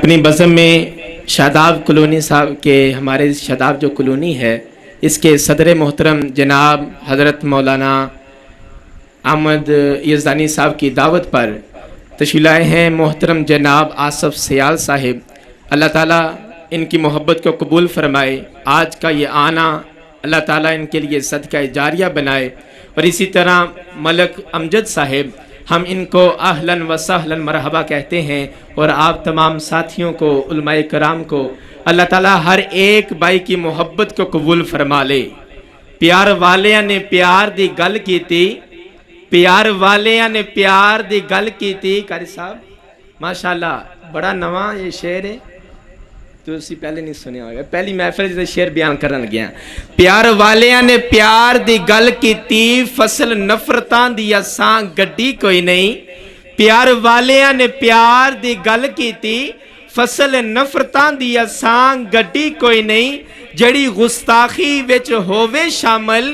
اپنی بزم میں شاداب کالونی صاحب کے ہمارے شاداب جو کالونی ہے اس کے صدر محترم جناب حضرت مولانا احمد یزدانی صاحب کی دعوت پر تشریف لائے ہیں محترم جناب آصف سیال صاحب. اللہ تعالیٰ ان کی محبت کو قبول فرمائے. آج کا یہ آنا اللہ تعالیٰ ان کے لیے صدقہ جاریہ بنائے. اور اسی طرح ملک امجد صاحب، ہم ان کو اہلاً و سہلاً مرحبا کہتے ہیں. اور آپ تمام ساتھیوں کو، علماء کرام کو اللہ تعالیٰ ہر ایک بھائی کی محبت کو قبول فرما لے. پیار والیاں نے پیار دی گل کیتی، پیار والیاں نے پیار دی گل کیتی. قاری صاحب ماشاءاللہ بڑا نواں یہ شعر ہے، تو اسی پہلے نہیں سنیا ہوگا، پہلی محفل جیسے شعر بیان کرنے لگیا. پیار والیاں نے پیار دی گل کیتی، فصل نفرتاں دی اساں گڈی کوئی نہیں. پیار والیاں نے پیار دی گل کیتی، فصل نفرتاں دی اساں گڈی کوئی نہیں. جڑی گستاخی وچ ہووے شامل،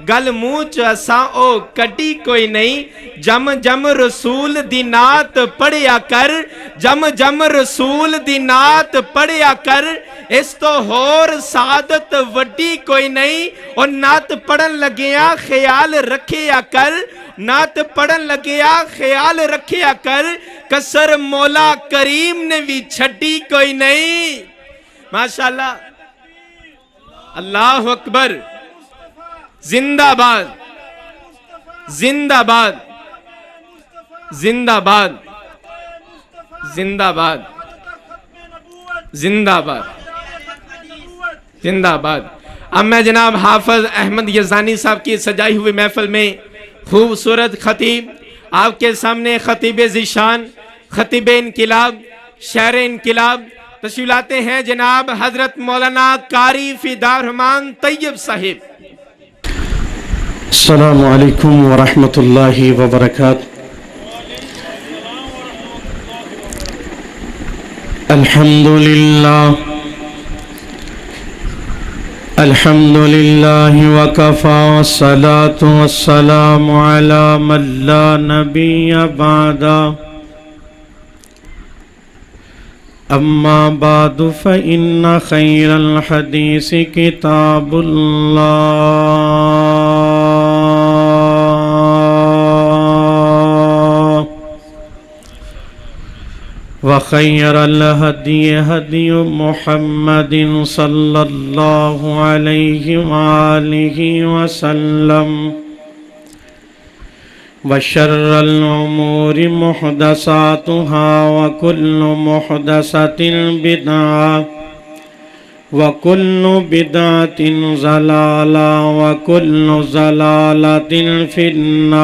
گل منہ چ اساں او کڈی کوئی نہیں. جم جم رسول دی نعت پڑھیا کر، جم جم رسول دی نعت پڑھیا کر، اس تو ہور سعادت وڈی کوئی نہیں. اور نعت پڑھن لگیا خیال رکھیا کر، نعت پڑھن لگیا خیال رکھیا کر، کسر مولا کریم نے بھی چھڈی کوئی نہیں. ماشاءاللہ، اللہ اکبر، زندہ باد، زندہ باد، زندہ باد، زندہ باد، زندہ باد، زندہ باد. اب میں جناب حافظ احمد یزدانی صاحب کی سجائی ہوئی محفل میں خوبصورت خطیب آپ کے سامنے، خطیب ذیشان، خطیب انقلاب، شہر انقلاب تشریف لاتے ہیں جناب حضرت مولانا قاری فدا الرحمان طیب صاحب. السلام علیکم ورحمۃ اللہ وبرکاتہ. الحمد للہ، الحمد للہ وکفی والصلاة والسلام علی من لا نبی بعدہ. اما بعد فإن خیر الحدیث کتاب اللہ وخیر الہدی ہدی محمد صلی اللہ علیہ وآلہ وسلم وشر الامور محدثاتها وكل محدثة بدعة وكل بدعة ضلالة وكل ضلالة في النار.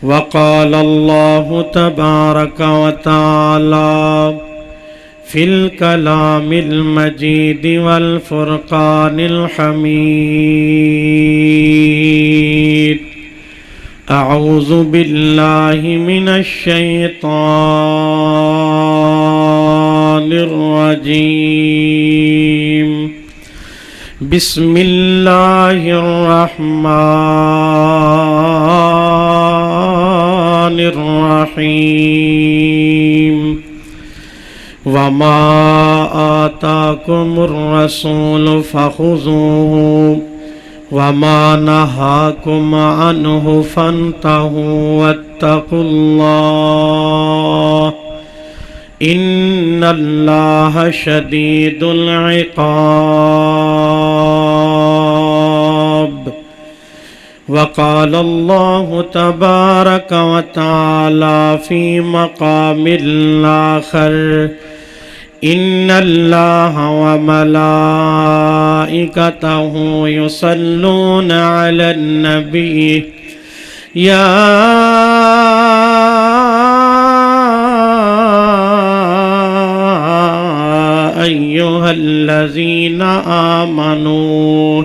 وقال الله تبارك وتعالى في الكلام المجيد والفرقان الحميد: أعوذ بالله من الشيطان الرجيم. بسم الله الرحمن الرحيم. وما آتاكم الرسول فخذوه وما نهاكم عنه فانتهوا واتقوا الله إن الله شديد العقاب. وقال الله تبارك وتعالى في مقام آخر: إن الله وملائكته يصلون على النبي يا أيها الذين آمنوا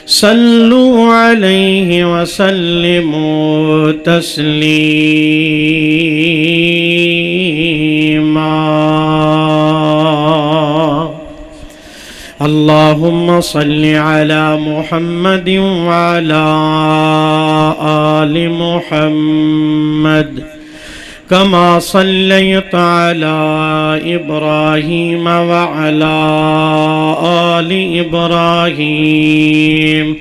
صلوا عليه وسلموا تسليما. اللهم صل على محمد وعلى آل محمد كما صليت على إبراهيم وعلى آل إبراهيم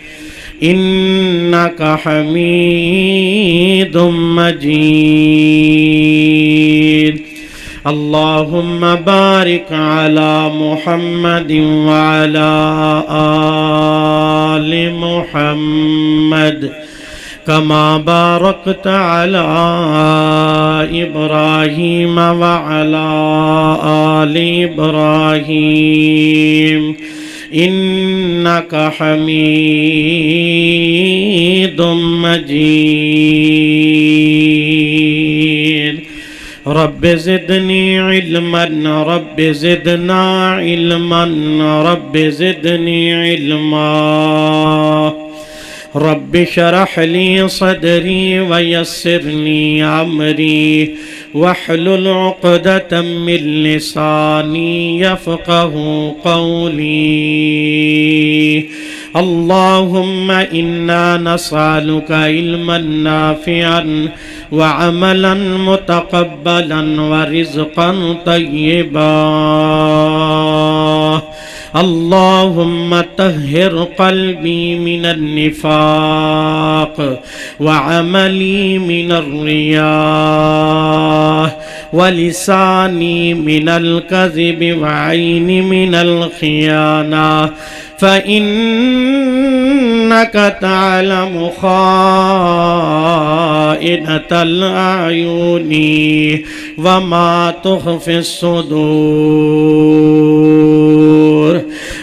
إنك حميد مجيد اللهم بارك على محمد وعلى آل محمد كما باركت على إبراهيم وعلى آل إبراهيم إنك حميد مجيد رب زدني علما رب زدنا علما رب زدني علما رب اشرح لي صدري ويسر لي أمري واحلل عقدة من لساني يفقه قولي اللهم إنا نسألك علما نافعا وعملا متقبلا ورزقا طيبا اللهم طهر قلبي من النفاق وعملي من الرياء ولساني من الكذب وعيني من الخيانة فإنك تعلم خائنة الأعين وما تخفي الصدور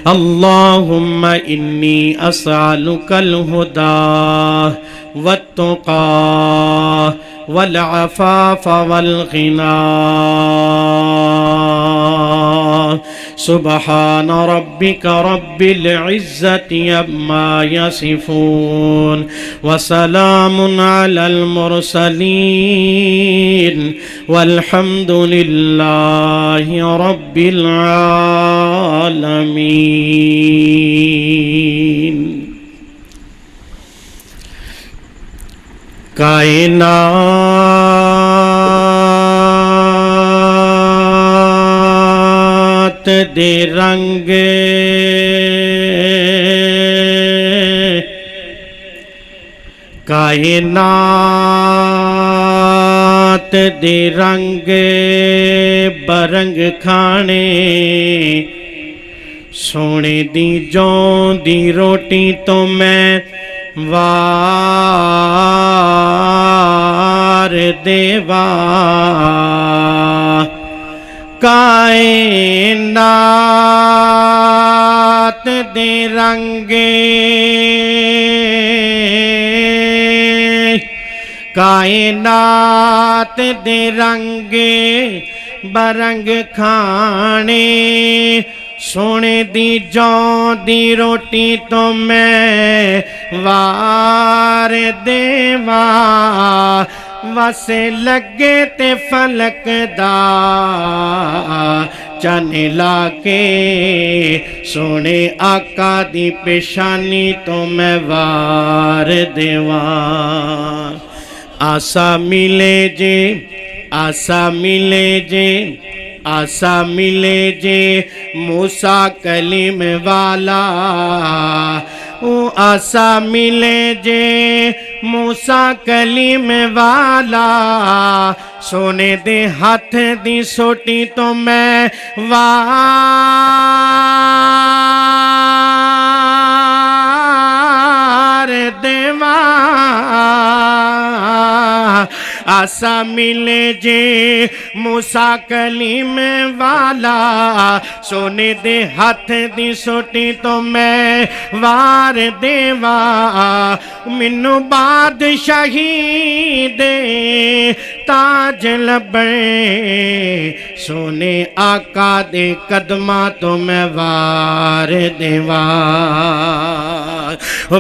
اللهم إني أسألك الهدى والتقى والعفاف والغنى سبحان ربك رب العزة عما يصفون وسلام على المرسلين والحمد لله رب العالمين کائنات دے رنگ کائنات دے رنگ برنگ کھانے سونے دی جون دی روٹی تو میں وار دیوا کائنات دے رنگ کائنات دے رنگ برنگ کھانے سونے دی جون دی روٹی تو میں وار دیوا وسے لگے تے فلک دا چن لا کے سونے آقا دی پیشانی تو میں وار دیوا آسا ملے جے آسا ملے جے آسا ملے جے موسیٰ کلیم والا آسا ملے جے موسیٰ کلیم والا سونے دے ہاتھ دی سوٹی تو میں وار دیوا آسا ملے جے موسیٰ کلیم والا سونے دے ہاتھ دی سوٹی تو میں وار دیوا منو بادشاہی دے تاج لبے سونے آقا دے قدمہ تو میں وار دیوا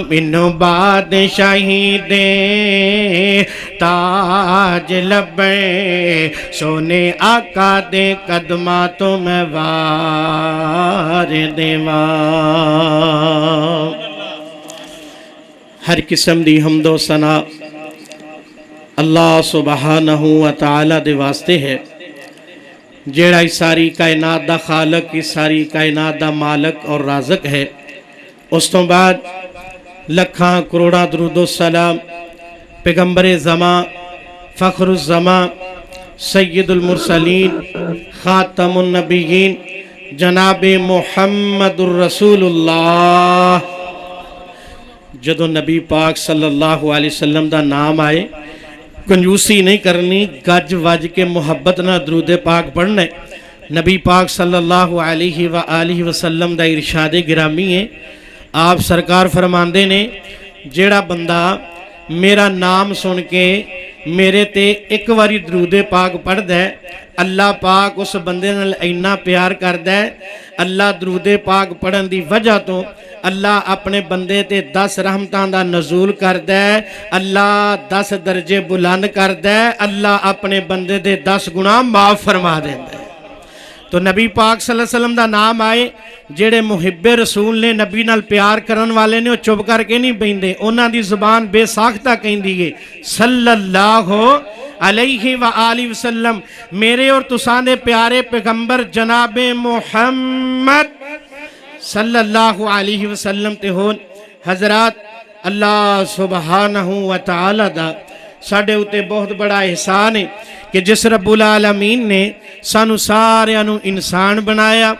منو بادشاہی دے تاج لبے سونے آقا دے قدمہ تو میں وار دیوا ہر قسم دی حمد و ثنا اللہ سبحانہ و تعالی دے واسطے ہے جیڑا اس ساری کائنات دا خالق، اس ساری کائنات دا مالک اور رازق ہے۔ اس تو بعد لکھاں کروڑا درود و سلام پیغمبر زمان، فخر الزمان، سید المرسلین، خاتم النبیین، جناب محمد الرسول اللہ۔ جدو نبی پاک صلی اللہ علیہ وسلم دا نام آئے، کنجوسی نہیں کرنی، گج وج کے محبت نہ درود پاک پڑھنے۔ نبی پاک صلی اللہ علیہ وآلہ وسلم دا ارشاد گرامی ہے، آپ سرکار فرماندے نے جیڑا بندہ میرا نام سن کے میرے تے ایک واری درود پاک پڑھ دے، اللہ پاک اس بندے نال اینا پیار کر دے، اللہ درود پاک پڑھن دی وجہ تو اللہ اپنے بندے تے 10 رحمتان دا نزول کر دے، اللہ 10 درجے بلند کر دے، اللہ اپنے بندے دے 10 گناہ معاف فرما دے۔ تو نبی پاک صلی اللہ علیہ وسلم دا نام آئے، جیڑے محب رسول نے نبی نال پیار کرن والے نے وہ چپ کر کے نہیں بیندے، انہاں دی زبان بے ساختہ کہیں دیئے صلی اللہ علیہ وآلہ وسلم۔ میرے اور تساں دے پیارے پیغمبر جناب محمد صلی اللہ علیہ وسلم تے ہون۔ حضرات، اللہ سبحانہ و تعالی دا ساڑھے ہوتے بہت بڑا احسان ہے کہ جس رب العالمین نے سانو سارے انو انسان بنایا،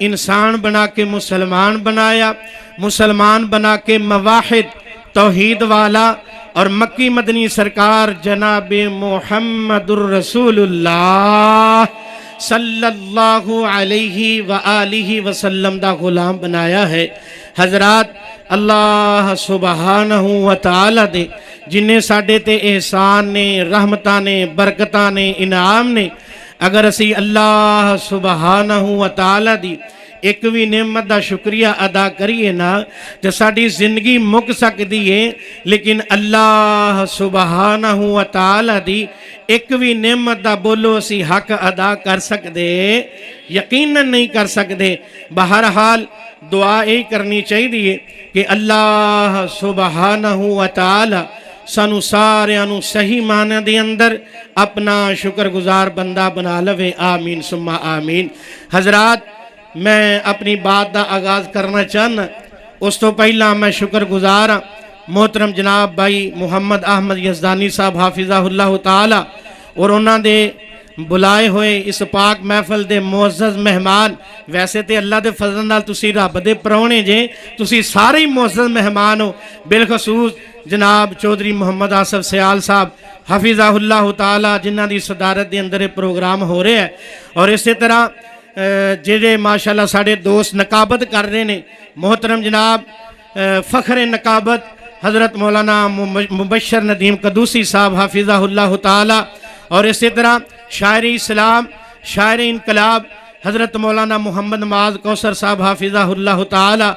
انسان بنا کے مسلمان بنایا، مسلمان بنا کے موحد توحید والا، اور مکی مدنی سرکار جناب محمد الرسول اللہ صلی اللہ علیہ وآلہ وسلم دا غلام بنایا ہے۔ حضرات، اللہ سبحانہ و تعالی دے جنہیں ساڑھے تے احسان نے، رحمتاں نے، برکتاں نے، انعام نے، اگر اسی اللہ سبحانہ و تعالی دی ایک بھی نعمت دا شکریہ ادا کریے نا تو ساڑھی زندگی مک سکتی ہے، لیکن اللہ سبحانہ و تعالی دی ایک بھی نعمت دا بولو اسی حق ادا کر سکتے، یقیناً نہیں کر سکتے۔ بہرحال دعا ہی کرنی چاہیے کہ اللہ سبحانہ و تعالی سانو سارے انو صحیح معنی دے اندر اپنا شکر گزار بندہ بنا لوے، آمین ثم آمین۔ حضرات، میں اپنی بات دا آغاز کرنا چاہنا، اس تو پہلا میں شکر گزار محترم جناب بھائی محمد احمد یزدانی صاحب حافظہ اللہ تعالی اور انہاں دے بلائے ہوئے اس پاک محفل دے معزز مہمان۔ ویسے تے اللہ دے فضل نال تسی رب دے پرونے جے، تسی سارے ہی معزز مہمان ہو، بالخصوص جناب چودھری محمد آصف سیال صاحب حافظہ اللہ تعالی جنہاں دی صدارت دے اندر پروگرام ہو رہے ہیں، اور اسی طرح جڑے ماشاءاللہ ساڑھے دوست نقابت کر رہے ہیں، محترم جناب فخر نقابت حضرت مولانا مبشر ندیم قدوسی صاحب حافظہ اللہ تعالی، اور اسی طرح شاعر اسلام، شاعر انقلاب حضرت مولانا محمد معاذ کوثر صاحب حافظہ اللہ تعالی،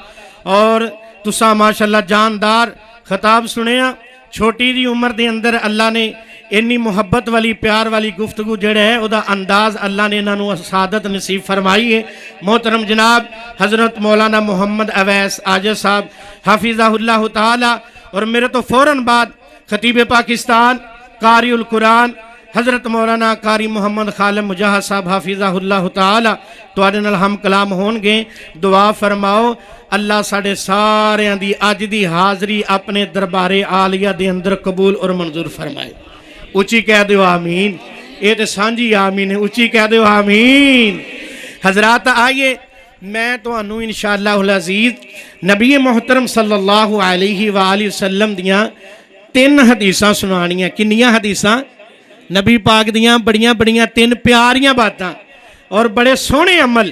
اور تسا ماشاءاللہ جاندار خطاب سنیا، چھوٹی دی عمر دے اندر اللہ نے انی محبت والی پیار والی گفتگو جڑے ہے او دا انداز اللہ نے انہوں سعادت نصیب فرمائی ہے۔ محترم جناب حضرت مولانا محمد اویس عاجز صاحب حافظہ اللہ تعالی، اور میرے تو فوراً بعد خطیب پاکستان قاری القرآن حضرت مولانا قاری محمد خالد مجاہد صاحب حافظہ اللہ تعالی توڑے نال ہم کلام ہون گے۔ دعا فرماؤ اللہ ساڑھے سارے دی آج دی حاضری اپنے دربار عالیہ دے اندر قبول اور منظور فرمائے۔ اچھی کہہ دیو آمین، اے تے سانجی آمین ہے، اچھی کہہ دیو آمین۔ حضرات آئیے میں تو انہوں انشاءاللہ العزیز نبی محترم صلی اللہ علیہ وآلہ وسلم دیاں 3 حدیثاں سنانیاں۔ کنیاں حدیثاں؟ نبی پاک دیاں بڑیاں بڑیاں 3 پیاریاں باتاں اور بڑے سونے عمل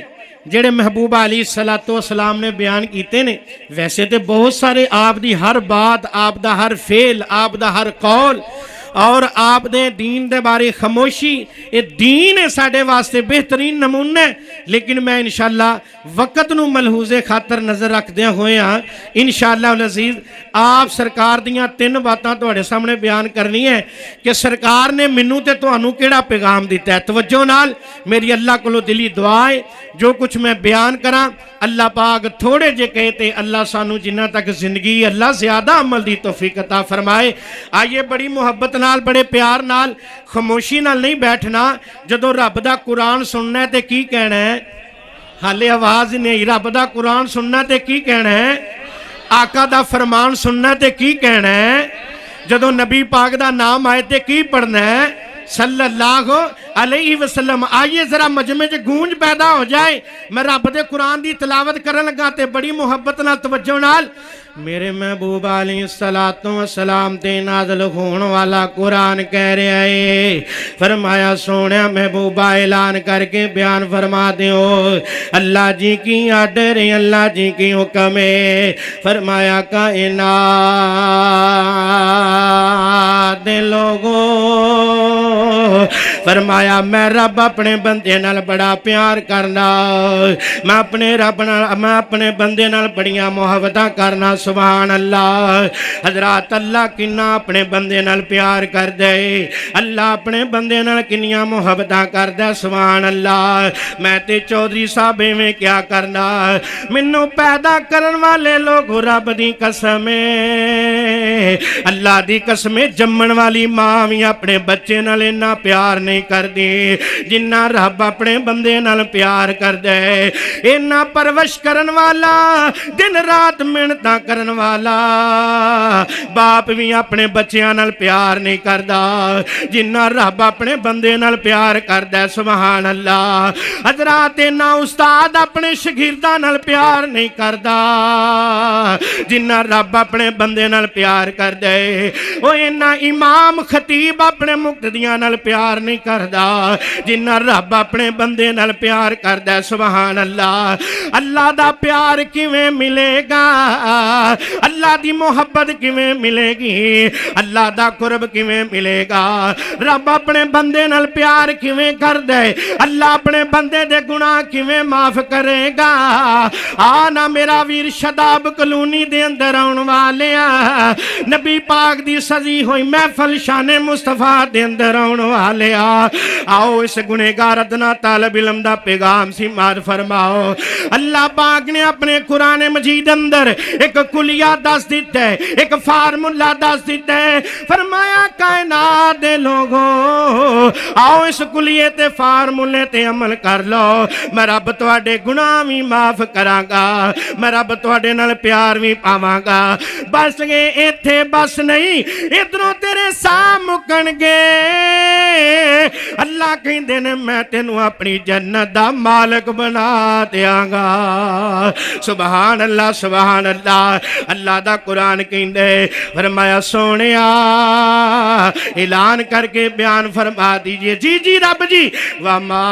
جڑے محبوب علیہ السلام نے بیان کیتے نے۔ ویسے تے بہت سارے آپ دی ہر بات، آپ دا ہر فعل، آپ دا ہر قول اور آپ دے دین دے بارے خاموشی، یہ دین ہے ساڑھے واسطے بہترین نمونہ ہے، لیکن میں انشاءاللہ وقت نو ملحوظ خاطر نظر رکھ دیا ہوئے ہاں۔ انشاءاللہ العزیز آپ سرکار دیاں 3 باتاں توڑے سامنے بیان کرنی ہے کہ سرکار نے منو تے تو انو کیڑا پیغام دیتا ہے۔ توجہ نال میری اللہ کو دلی دعائے جو کچھ میں بیان کراں اللہ پاک تھوڑے جے کہتے اللہ سانو جنہ تک زندگی اللہ زیادہ عمل دی توفیق عطا فرمائے. آئیے بڑی محبت نال بڑے پیار نال خاموشی نال نہیں بیٹھنا. جدو رب دا قرآن سننا ہے تے کی کہنا ہے؟ حالے آواز نہیں. رب دا قرآن سننا تے کی کہنا ہے؟ آقا دا فرمان سننا تے کی کہنا ہے؟ جدو نبی پاک دا نام آئے تے کی پڑھنا ہے؟ صلی اللہ علیہ وسلم. آئیے ذرا مجمع چ گونج پیدا ہو جائے. میں رب دے قرآن دی تلاوت کرن لگا تے بڑی محبت نال توجہ نال میرے محبوب علیہ السلام تے نازل ہون والا قرآن کہہ رہا ہے. فرمایا سونیا محبوبہ اعلان کر کے بیان فرما دیو اللہ جی کی آرڈر ہے, اللہ جی کی حکم ہے. فرمایا کائنات دے لوگوں, فرمایا میں رب اپنے بندے نال بڑا پیار کرنا. میں اپنے بندے نال بڑیاں محبتاں کرنا. سبحان اللہ. حضرات اللہ کنہ اپنے بندے نال پیار کر دے. اللہ اپنے بندے نال کنیاں محبتاں کر دے. سبحان اللہ. میں تے چودھری صاحب میں کیا کرنا, منوں پیدا کرن والے لوگ رب دی قسم اللہ دی قسم جمن والی ماں بھی اپنے بچے نال اتنا پیار نہیں کر دی جنہ رب اپنے بندے نال پیار کر دے. اتنا پرورش کرن والا دن رات محنتاں کرن والا باپ بھی اپنے بچیاں نال پیار نہیں کردا جنہ رب اپنے بندے نال پیار کردا. سبحان اللہ. حضرات نا استاد اپنے شاگرداں نال پیار نہیں کردا جنہ رب اپنے بندے نال پیار کردا. او اینا امام خطیب اپنے مقتدیاں نال پیار نہیں کردا جنہ رب اپنے بندے نال پیار کردا. سبحان اللہ. اللہ دا پیار کیویں ملے گا, اللہ دی محبت کیویں ملے گی, اللہ دا قرب کیویں ملے گا, رب اپنے بندے نال پیار کیویں کر دے, اللہ اپنے بندے دے گناہ کیویں معاف کرے گا. آنا میرا ویر شاداب کلونی دے اندر آن والیا نبی پاک دی سزی ہوئی محفل شان مصطفیٰ دے اندر آن والیا. آؤ اس گنہگار ادنا طالب علم دا پیغام سماعت فرماؤ. اللہ پاک نے اپنے قرآن مجید اندر ایک کلیہ دس دیتا ہے, ایک فارمولہ دس دیتا ہے. فرمایا کائنات دے لوگوں آؤ اس کلیے تے فارمولے تے عمل کر لو, میں رب تواڈے گناہ بھی معاف کراں گا, میں رب تواڈے نال پیار بھی پاواں گا. بس گے ایتھے بس نہیں, ادھروں تیرے ساہ مکن گے. اللہ کہندے نے میں تینوں اپنی جنت دا مالک بنا دیاں گا. سبحان اللہ. سبحان اللہ. اللہ دا قرآن کہندے فرمایا سونیا اعلان کر کے بیان فرما دیجئے. جی جی رب جی. وما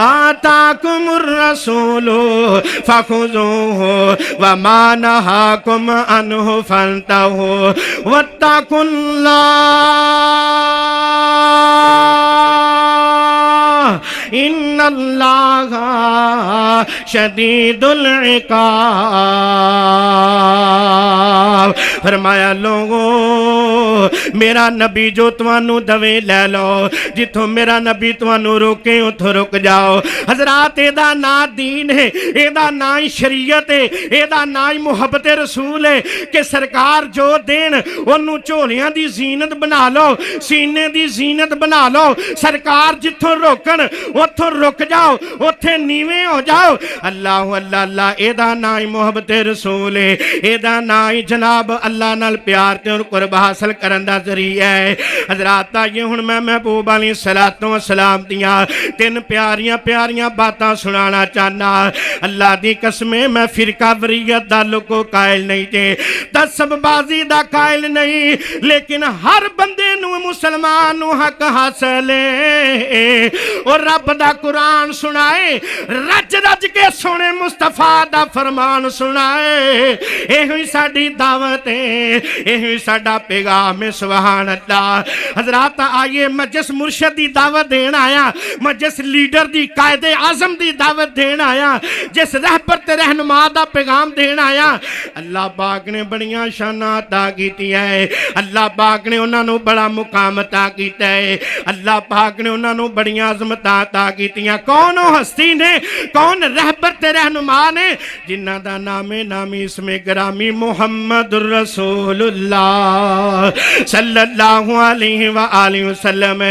آتاکم الرسول فخذوہ وما نہاکم عنہ فانتہوا واتقوا اللہ ان اللہ شدید العقاب. فرمایا لوگوں میرا نبی جو توانو دوے لے لو, جتوں میرا نبی توانو روکے اتھو رک جاؤ. حضرات ایدہ نا دین ہے, ایدہ نا شریعت ہے, ایدہ نا محبت رسول ہے کہ سرکار جو دین انہوں چولیاں دی زینت بنا لو, سینے دی زینت بنا لو. سرکار جتوں روکن اتھو رک جاؤ, اتھے نیویں ہو جاؤ. اللہ اللہ اللہ. ایدہ نا محبت رسول ہے, ایدہ نا جناب اللہ نال پیار تے اور قرب حاصل کرن دا ذریعہ ہے. حضرات آئیے ہن میں محبوب علیہ السلام دیاں تین پیاریاں پیاریاں باتاں سنانا چاہنا. اللہ دی قسمیں میں فرقہ وریت دا لکو قائل نہیں تے, تسب بازی دا قائل نہیں, لیکن ہر بندے نو مسلمان نو حق حاصل ہے. اور رب دا قرآن سنائے, رج رج کے سونے مصطفیٰ دا فرمان سنائے. اے ہوئی ساڑی دعوت ہے, اے ہوئی ساڑا پیغام. سبحان سبحان اللہ۔ حضرات آئیے میں جس مرشد دی دعوت دین آیا، میں جس لیڈر دی قائد اعظم دی دعوت دین آیا، جس رہبر تے رہنما دا پیغام دین آیا، اللہ پاک نے بڑیاں شاناں عطا کیتی ہے، اللہ پاک نے انہاں نو بڑا مقام عطا کیتا ہے، اللہ پاک نے انہاں نو بڑیاں عظمتاں عطا کیتیاں۔ کون ہستی نے، کون رہبر تے رہنما نے جنہاں دا نامی اسم گرامی محمد رسول اللہ صلی اللہ علیہ وآلہ وسلم،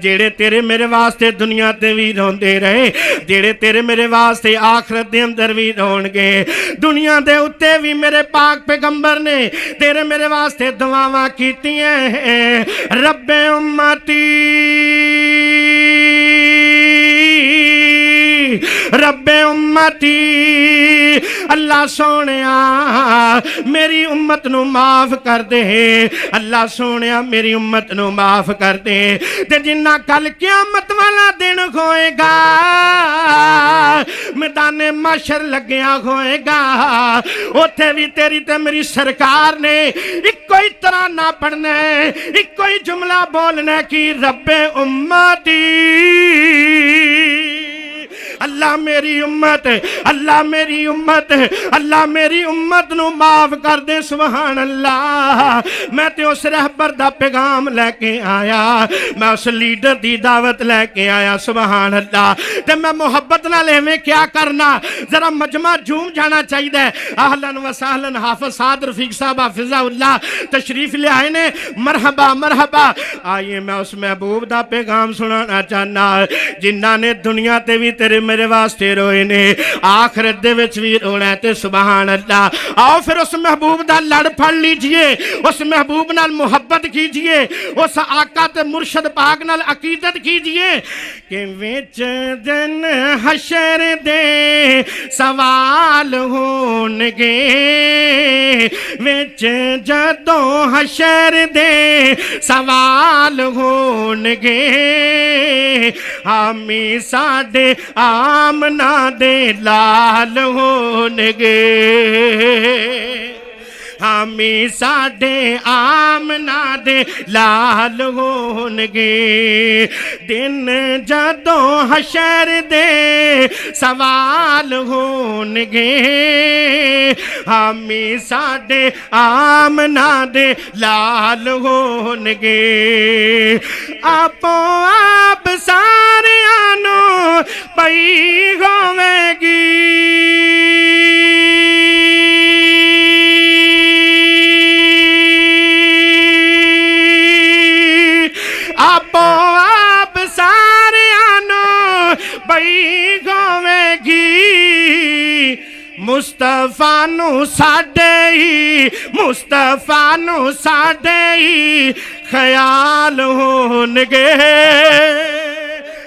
جیڑے تیرے میرے واسطے دنیا تے بھی روندے رہے، جیڑے تیرے میرے واسطے آخرت دے اندر بھی رون گے، دنیا دے اتے بھی میرے پاک پیغمبر نے تیرے میرے واسطے دعاواں کیتی ہیں۔ رب امتی رب امتی، اللہ سونیا میری امت نو معاف کر دے، اللہ سونیا میری امت نو معاف کر دے، تے جنہ کل قیامت والا دن ہوئے گا، میدان محشر لگیا ہوئے گا، اوتھے بھی تیری تے میری سرکار نے ایک کوئی طرح نہ پڑھنا ہے، ایک کوئی جملہ بولنا کی رب امتی، اللہ میری امت، اللہ میری امت، اللہ میری امت نو معاف کر دے۔ سبحان اللہ، میں تے اس رہبر دا پیغام لے کے آیا، میں اس لیڈر دی دعوت لے کے آیا۔ سبحان اللہ، تے میں محبت نہ لے میں کیا کرنا، ذرا مجمع جھوم جانا چاہیے دے۔ اہلاً و سہلاً حافظ سعد رفیق صاحب حافظہ اللہ تشریف لے آئے نے، مرحبا مرحبا۔ آئیے میں اس محبوب دا پیغام سنانا چاہنا، جنہاں نے دنیا تے بھی تیرے میرے واسطے روئے نے، آخرت دے وچ بھی رونا ہے تے سبحان اللہ۔ آؤ پھر اس محبوب دا لڑ پھڑ لیجئے، اس محبوب نال محبت کیجئے، اس آقا تے مرشد پاک نال عقیدت کیجئے کہ وچ دن حشر دے سوال ہونگے، وچ جدوں حشر دے سوال ہونگے، ہمیں ساڈے آمنہ دے لال ہونگے، ہمیں ساڈے آمنہ دے لال ہونگے، دن جدوں حشر دے سوال ہونگے، ہمیں ساڈے آمنہ دے لال ہونگے، آپوں آپ سارے آنو پئی ہوئے گی، آپوں آپ سارے آنو پئی ہوئے گی، مصطفیٰ نو ساڈے ہی، مصطفیٰ نو ساڈے ہی خیال ہونگے،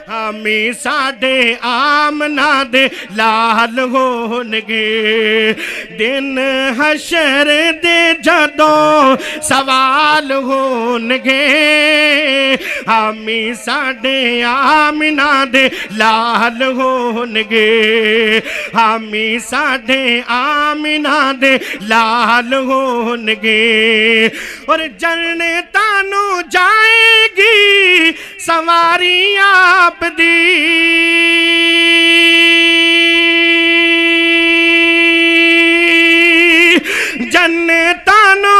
ہمیں ساڈے آمنہ دے لال ہونگے، دن حشر دے جدوں سوال ہونگے، ہمیں ساڈے آمنہ دے لال ہونگے، ہمیں ساڈے آمنہ دے لال ہونگے، اور جنتاں نو جائے گی سواری آپ دی، جنتاں نو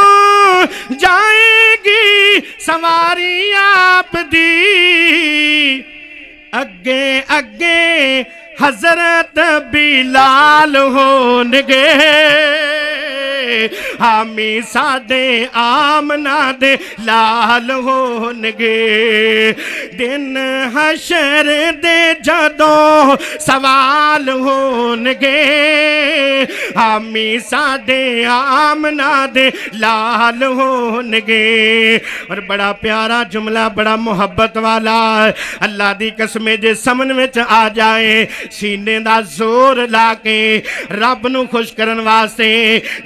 جائے گی سواری آپ دی، اگے اگے حضرت بلال ہونگے، ہمیں ساڈے آمنہ دے لال ہونگے، دن حشر دے جدوں سوال ہونگے، ہمیں ساڈے آمنہ دے لال ہونگے۔ اور بڑا پیارا جملہ، بڑا محبت والا، اللہ دی قسم جے سمن وچ آ جائے، سینے دا زور لا کے رب نو خوش کرن واسطے،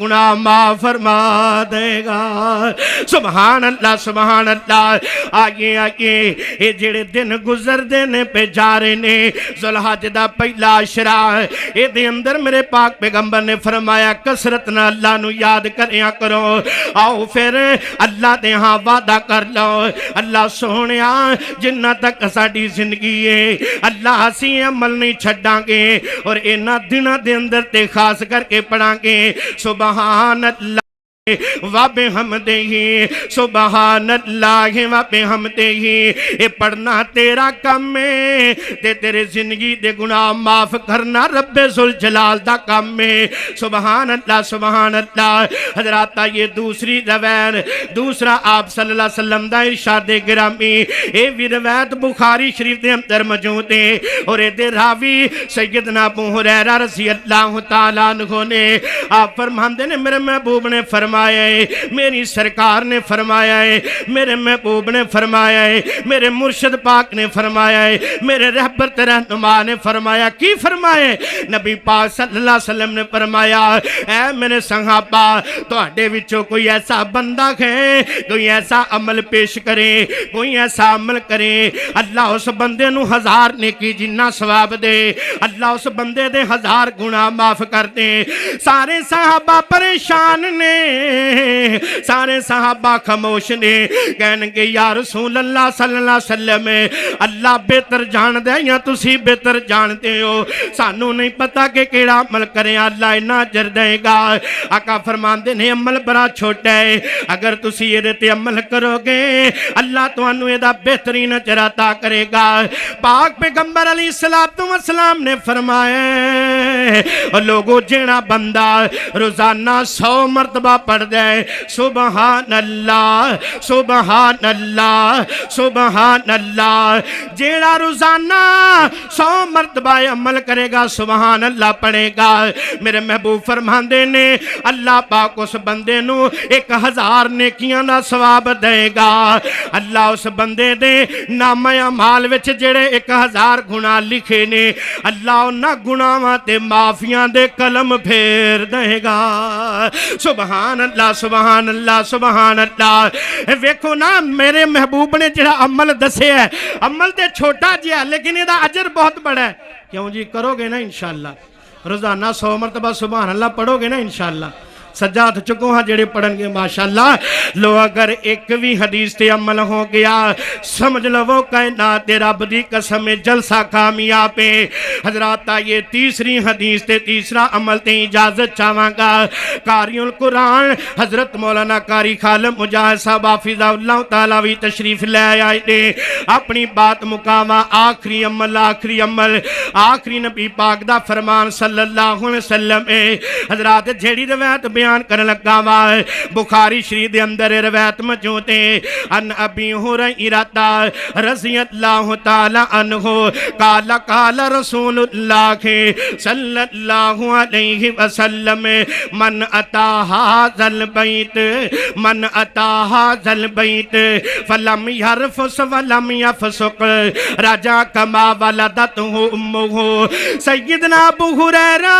گناہ معاف فرما دے گا۔ سبحان اللہ سبحان اللہ۔ آئیے آئیے یہ جڑے دن گزر دینے پہ جا رہے نے، ذوالحج دا پہلا عشرہ اے دے اندر میرے پاک پیغمبر نے فرمایا کثرت نہ اللہ نو یاد کریا کرو۔ آؤ پھر اللہ دے ہاں وعدہ کر لو، اللہ سونیا جنہ تک ساڑی زندگی ہے اللہ اسی عمل نہیں چھڑاں گے، اور اینا دنہ دے اندر تے خاص کر کے پڑھاں گے سبحان اللہ وَبِحَمْدِهِ سبحان اللہ وَبِحَمْدِهِ۔ یہ پڑھنا تیرا کم ہے تے تیرے زندگی دے گناہ معاف کرنا رب ذوالجلال دا کم ہے۔ سبحان اللہ سبحان اللہ۔ حضرات یہ دوسری روایت، دوسرا آپ صلی اللہ علیہ وسلم دا ارشاد گرامی، اے بھی روایت بخاری شریف دے اندر موجود ہے، اور اے دے راوی سیدنا ابو ہریرہ رضی اللہ تعالیٰ عنہ نے آپ فرماندے نے میرے محبوب نے فرمایا ہے، میری سرکار نے فرمایا ہے، میرے محبوب نے فرمایا ہے، میرے مرشد پاک نے فرمایا ہے، میرے رہبر رہنما نے فرمایا۔ کی فرمایا ہے؟ نبی پاک صلی اللہ علیہ وسلم نے فرمایا اے میرے صحابہ تواڈے وچوں کوئی ایسا بندہ ہے، کوئی ایسا عمل پیش کرے، کوئی ایسا عمل کرے، اللہ اس بندے نو 1000 نیکی جنہ ثواب دے، اللہ اس بندے دے 1000 گناہ معاف کر دے۔ سارے صحابہ پریشان نے، سارے صحابہ خاموش نے، کہنے کہ یا رسول اللہ صلی اللہ علیہ وسلم اللہ بہتر جان دے یا تسی بہتر جانتے ہو، سانو نہیں پتا کہ کیڑا عمل کریں اللہ انہا اجر دے گا۔ آقا فرماندے نے عمل بڑا چھوٹا ہے، اگر تسی یہ دیتے عمل کرو گے اللہ تو انو یہ دا بہترین اجر عطا کرے گا۔ پاک پیغمبر علیہ السلام نے فرمایا اور لوگوں جینا بندہ روزانہ 100 مرتبہ پڑھ دے سبحان اللہ سبحان اللہ سبحان اللہ، جیڑا روزانہ 100 مرتبہ عمل کرے گا سبحان اللہ پڑھے گا، میرے محبوب فرماندے نے اللہ پاک اس بندے نو 1000 نیکیاں دا ثواب دے گا۔ اللہ اس بندے دے نامہ اعمال وچ جڑے 1000 گناہ لکھے نے اللہ انہاں گناہاں تے معافیاں دے قلم پھیر دے گا۔ سبحان اللہ سبحان اللہ سبحان اللہ۔ ویکھو نا میرے محبوب نے جڑا عمل دسے ہے، عمل تے چھوٹا جیا لیکن یہ دا اجر بہت بڑا ہے۔ کیوں جی کرو گے نا انشاءاللہ، روزانہ 100 مرتبہ سبحان اللہ پڑھو گے نا انشاءاللہ، سجاد چکو ہاں جڑے پڑھن گے ماشاءاللہ۔ لو اگر ایک بھی حدیث تے عمل ہو گیا سمجھ لو وہ کائنات رب دی قسم جلسہ کامیاب ہے۔ حضرات یہ تیسری حدیث تے تیسرا عمل تے اجازت چاہواں گا۔ قاری القرآن حضرت مولانا قاری خالد مجاہد صاحب حافظہ اللہ تعالیٰ بھی تشریف لے آئے نے، اپنی بات مقامہ آخری عمل آخری نبی پاک دا فرمان صلی اللہ علیہ وسلم ہے۔ حضرات جھیڑی روایت بیان کرنے لگا ہے، بخاری شریف دے اندر روایت موجود ہے، ان ابی ہریرہ رضی اللہ تعالی عنہ قال قال رسول اللہ صلی اللہ علیہ وسلم من اتا ھذا البیت من اتا ھذا البیت فلم یرفث ولم یفسق رجا کما ولدته امہ۔ سیدنا ابو ہریرہ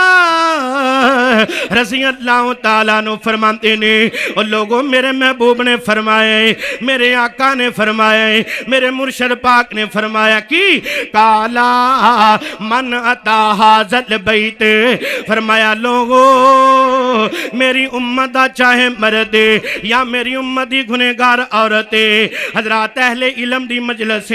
رضی اللہ تعالیٰ عنہ فرماتے نے اور لوگوں میرے محبوب نے فرمایا، میرے آقا نے فرمایا، میرے مرشد پاک نے فرمایا کہ قالا من اتا ھذا البیت، فرمایا لوگوں میری امت چاہے مرد یا میری امت دی گنہگار عورت، حضرات اہل علم دی مجلس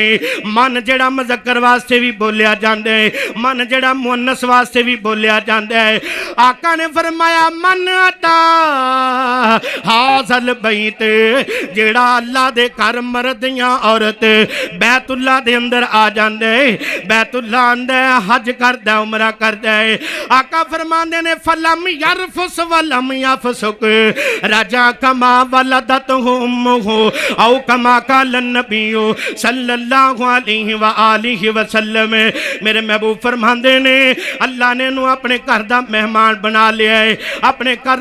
من جڑا مذکر واسطے بھی بولیا جاندے ہے، من جڑا مؤنث واسطے بھی بولیا جاندے ہے۔ آقا نے فرمایا من اتا ھذا البیت، جڑا اللہ دے گھر مرد یا عورت بیت اللہ دے اندر آ جاندے، بیت اللہ اندر حج کردے عمرہ کردے، آقا فرماندے نے فلم یرفث ولم یفسق رجا کما ولدته امہ او کما قال النبی صلی اللہ علیہ وآلہ وسلم۔ میرے محبوب فرماندے نے اللہ نے نو اپنے گھر دا مہمان بنا لیا ہے، اپنے گھر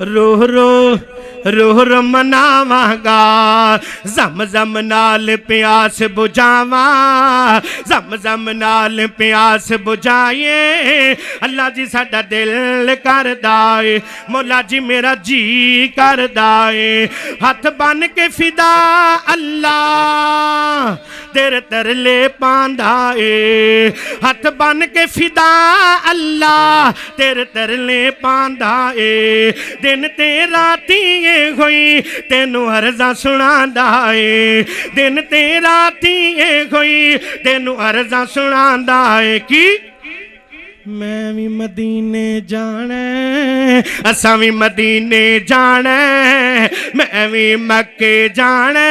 روح روح روح رو مناواں گا زم زم نال پیاس بجھاواں زم زم نال پیاس بجھائے اللہ جی ساڈا دل کردا اے مولا جی میرا جی کردا اے ہاتھ بن کے فدا اللہ تیرے ترلے پاندا اے ہاتھ بن کے فدا اللہ تیرے ترلے پاندا اے دن تے راتی ہوئی تینو عرضاں سناندا اے دن تے راتی ہوئی تینو عرضاں سناندا اے کی میں بھی مدینے جانا اساں بھی مدینے جانا میں بھی مکے جانا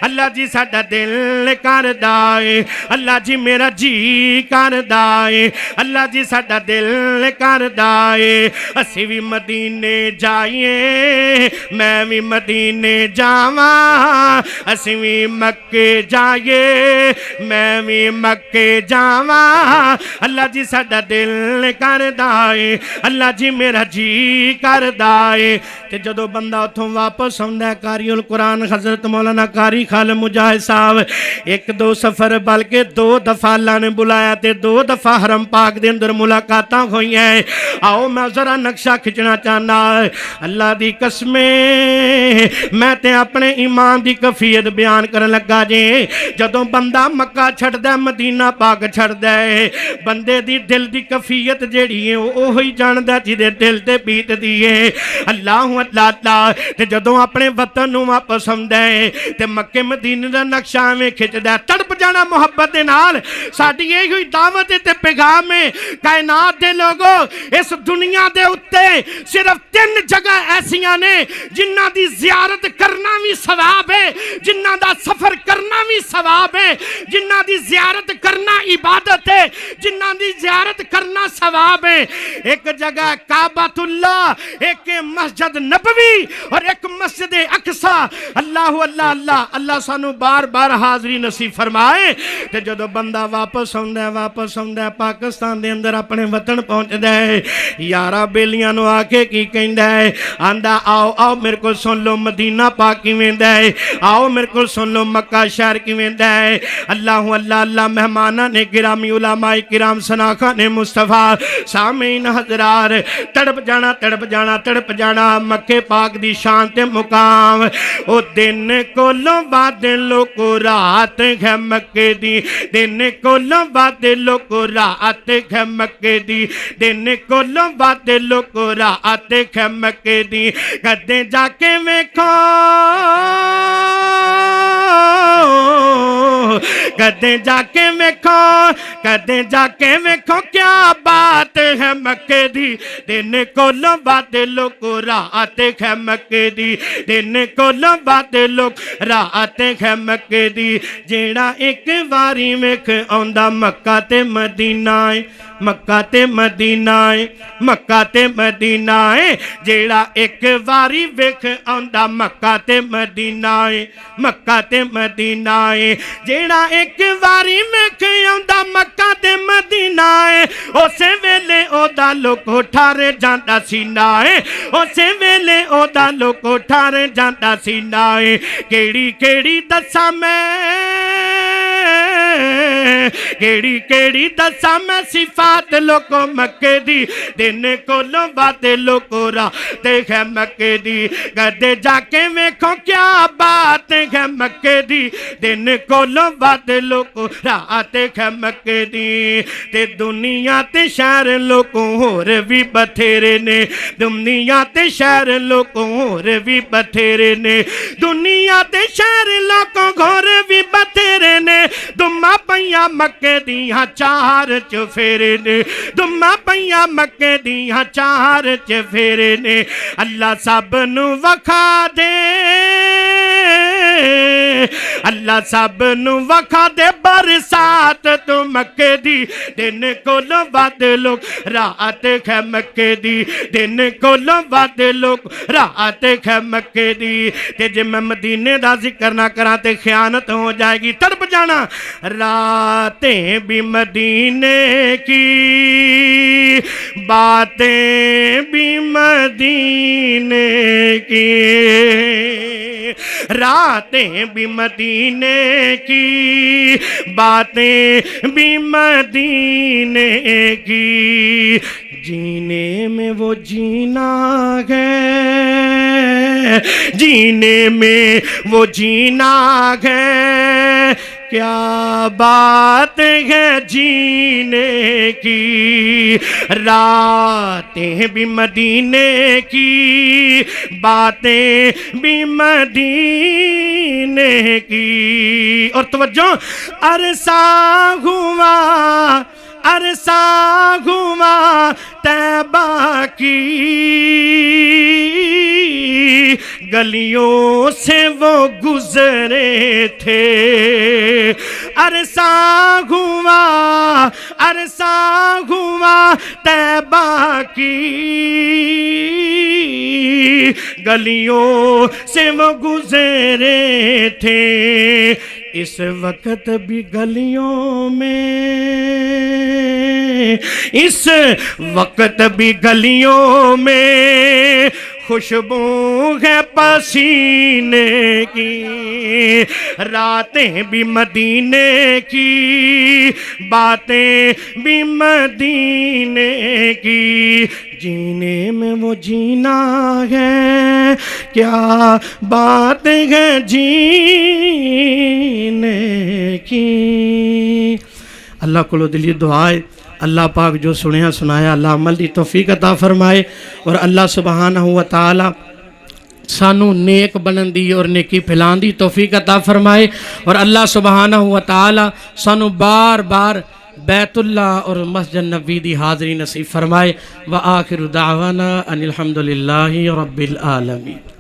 اللہ جی ساڈا دل کردا اے اللہ جی میرا جی کردا اے اللہ جی ساڈا دل کردا اے اسی بھی مدینے جائیے میں بھی مدینے جاواں اسی بھی مکے جائیے میں بھی مکے جاواں اللہ جی ساڈا دل کردا اے اللہ جی میرا جی کردا اے تے جدو بندہ اتھوں واپس آندا ہے قاری القرآن حضرت مولانا قاری خالد مجاہد صاحب ایک دو سفر بلکہ 2 دفعہ اللہ نے بلایا تے 2 دفعہ حرم پاک دے اندر ملاقاتاں ہوئی ہیں آؤ میں ذرا نقشہ کھچنا چاہنا اللہ دی قسمیں میں تے اپنے ایمان دی کفیت بیان کرن لگا جے جدوں بندہ مکہ چھڑ دے مدینہ پاک چھڑ دے بندے دی دل دی کفیت جیڑی ہے وہی جاندہ جدے دل تے بیت دیئے اللہ اللہ تے جدوں اپنے وطن نو واپس آندے تے مکے مدینے دا نقشہ میں کھچ دے تڑپ جانا محبت دے نال ساڈی یہ ہوئی دعوت تے پیغام ہے کائنات دے لوگوں اس دنیا دے اتے صرف 3 جگہ ایسیاں نے جنہ دی زیارت کرنا بھی ثواب ہے جنہ دا سفر کرنا بھی ثواب ہے جنہ دی زیارت کرنا عبادت ہے جنہ دی زیارت کرنا ثواب ہے ایک جگہ کعبۃ اللہ ایک مسجد نبوی اور ایک مسجد اقصی اللہ اللہ اللہ اللہ سانو بار بار حاضری نصیب فرمائے تے جدو بندہ واپس آندا ہے پاکستان دے اندر اپنے وطن پہنچدا ہے یارا بیلیاں نو آ کے کی کہندا ہے آندا آؤ آؤ میرے کو سن لو مدینہ پاک کی ویندا ہے آؤ میرے کو سن لو مکہ شہر کی ویندا ہے اللہ اللہ اللہ مہماناں نے گرامی علماء کرام سناخان مصطفیٰ سامعین حضرات تڑپ جانا مکے پاک دی شان تے مقام او دن کولوں بعد لوکو رات ہے مکے دی دن کولوں بعد لوکو رات ہے مکے دی دن کولوں بعد لوکو رات ہے مکے دی کدے جا کے ویکھو کدے جا کے ویکھو کیا بات ہے مکے دی دن کولوں بعد لوکو رات ہے مکے دی دن کولوں بعد لوک رات ہے مکے دی جیڑا ایک واری ویکھ آندا مکہ تے مدینہ ہے مکہ تے مدینہ ہے مکہ تے مدینہ ہے جیڑا ایک واری ویکھ آندا مکہ تے مدینہ ہے مکہ تے مدینہ ہے جیڑا ایک واری ویکھ آندا مکہ تے مدینہ ہے اسے ویلے او دا لوکو ٹھارے جاندا سینہ ہے اسے ویلے او دا لوکو ٹھارے جاندا سینہ ہے کیڑی کیڑی دساں میں کیڑی دساں میں صفات لوکو مکے دی دن کولوں بعد لوکو رات ہے مکے دی کدے جا کے ویکھو کیا بات ہے مکے دی دن کولوں بعد لوکو رات ہے مکے دی تے دنیا تے شہر لوکوں ہور بھی بتھیرے نے دنیا تے شہر لوکوں ہور بھی بتھیرے نے دنیا تے شہر لوکوں ہور بھی بتھیرے نے دماں پئیاں مکے دیاں 4 چفیرے نے دماں پئیاں مکے دیاں 4 چفیرے نے اللہ سب نو وکھا دے اللہ سب نو وکھا دے برسات تو مکے دی دن کولوں ود لوگ رات ہے مکے دی دن کولوں ود لوگ رات ہے مکے دی تے جے میں مدینے دا ذکر نہ کراں تے خیانت ہو جائے گی تڑپ جانا راتیں بھی مدینے کی باتیں بھی مدینے کی راتیں بھی مدینے کی باتیں بھی مدینے کی جینے میں وہ جینا ہے جینے میں وہ جینا ہے کیا بات ہے جینے کی راتیں بھی مدینے کی باتیں بھی مدینے کی اور توجہ عرصہ ہوا طیبہ کی گلیوں سے وہ گزرے تھے عرصہ ہوا طیبہ کی گلیوں سے وہ گزرے تھے اس وقت بھی گلیوں میں اس وقت بھی گلیوں میں خوشبو ہے پسینے کی راتیں بھی مدینے کی باتیں بھی مدینے کی جینے میں وہ جینا ہے کیا بات ہے جینے کی اللہ کو دلی دعائے اللہ پاک جو سنیا سنایا اللہ عمل دی توفیق عطا فرمائے اور اللہ سبحانہ و تعالی سانو نیک بنن دی اور نیکی پھیلان دی توفیق عطا فرمائے اور اللہ سبحانہ و تعالی سانو بار بار بیت اللہ اور مسجد نبوی دی حاضری نصیب فرمائے وآخر دعوانا ان الحمدللہ رب العالمین